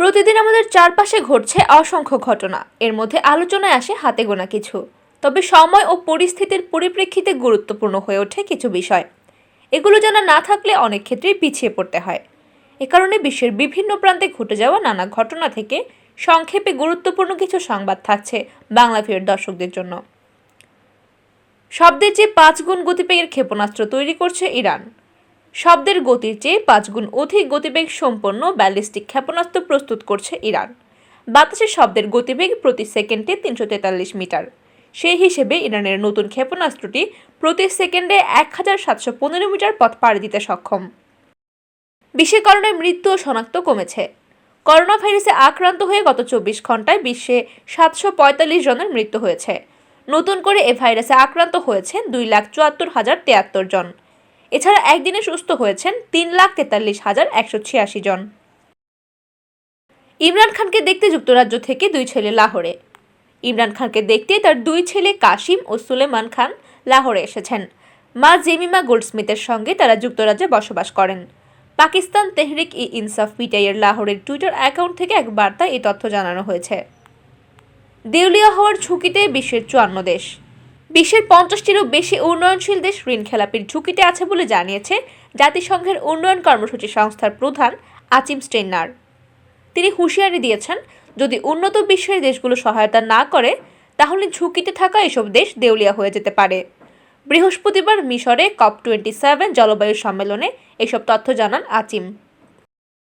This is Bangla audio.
প্রতিদিন আমাদের চারপাশে ঘটছে অসংখ্য ঘটনা। এর মধ্যে আলোচনায় আসে হাতে গোনা কিছু। তবে সময় ও পরিস্থিতির পরিপ্রেক্ষিতে গুরুত্বপূর্ণ হয়ে ওঠে কিছু বিষয়। এগুলো জানা না থাকলে অনেক ক্ষেত্রেই পিছিয়ে পড়তে হয়। এ কারণে বিশ্বের বিভিন্ন প্রান্তে ঘটে যাওয়া নানা ঘটনা থেকে সংক্ষেপে গুরুত্বপূর্ণ কিছু সংবাদ থাকছে বাংলা ভিউর দর্শকদের জন্য। শব্দের চেয়ে 5 গুণ গতিবেগের ক্ষেপণাস্ত্র তৈরি করছে ইরান। শব্দের গতির চেয়ে 5 গুণ অধিক গতিবেগ সম্পন্ন ব্যালিস্টিক ক্ষেপণাস্ত্র প্রস্তুত করছে ইরান। বাতাসে শব্দের গতিবেগ প্রতি সেকেন্ডে 343 মিটার। সেই হিসেবে ইরানের নতুন ক্ষেপণাস্ত্রটি প্রতি সেকেন্ডে 1715 মিটার পথ পাড়ি দিতে সক্ষম। বিশ্বে করোনার মৃত্যু ও শনাক্ত কমেছে। করোনা ভাইরাসে আক্রান্ত হয়ে গত 24 ঘন্টায় বিশ্বে 745 জনের মৃত্যু হয়েছে। নতুন করে এ ভাইরাসে আক্রান্ত হয়েছেন 2,74,073 জন। এছাড়া একদিনে সুস্থ হয়েছেন 3,43,186 জন। ইমরান খানকে দেখতে যুক্তরাজ্য থেকে 2 ছেলে লাহোরে। ইমরান খানকে দেখতে তার 2 ছেলে কাশিম ও সুলেমান খান লাহোরে এসেছেন। মা জেমিমা গোল্ডস্মিথের সঙ্গে তারা যুক্তরাজ্যে বসবাস করেন। পাকিস্তান তেহরিক-ই-ইনসাফ পিটিআইয়ের লাহোরের টুইটার অ্যাকাউন্ট থেকে এক বার্তায় এই তথ্য জানানো হয়েছে। দেউলিয়া হওয়ার ঝুঁকিতে বিশ্বের 54 দেশ। বিশ্বের 50টিরও বেশি উন্নয়নশীল দেশ ঋণখেলাপির ঝুঁকিতে আছে বলে জানিয়েছে জাতিসংঘের উন্নয়ন কর্মসূচি সংস্থার প্রধান আচিম স্টেইনার। তিনি হুঁশিয়ারি দিয়েছেন, যদি উন্নত বিশ্বের দেশগুলো সহায়তা না করে তাহলে ঝুঁকিতে থাকা এসব দেশ দেউলিয়া হয়ে যেতে পারে। বৃহস্পতিবার মিশরে COP27 জলবায়ু সম্মেলনে এসব তথ্য জানান আচিম।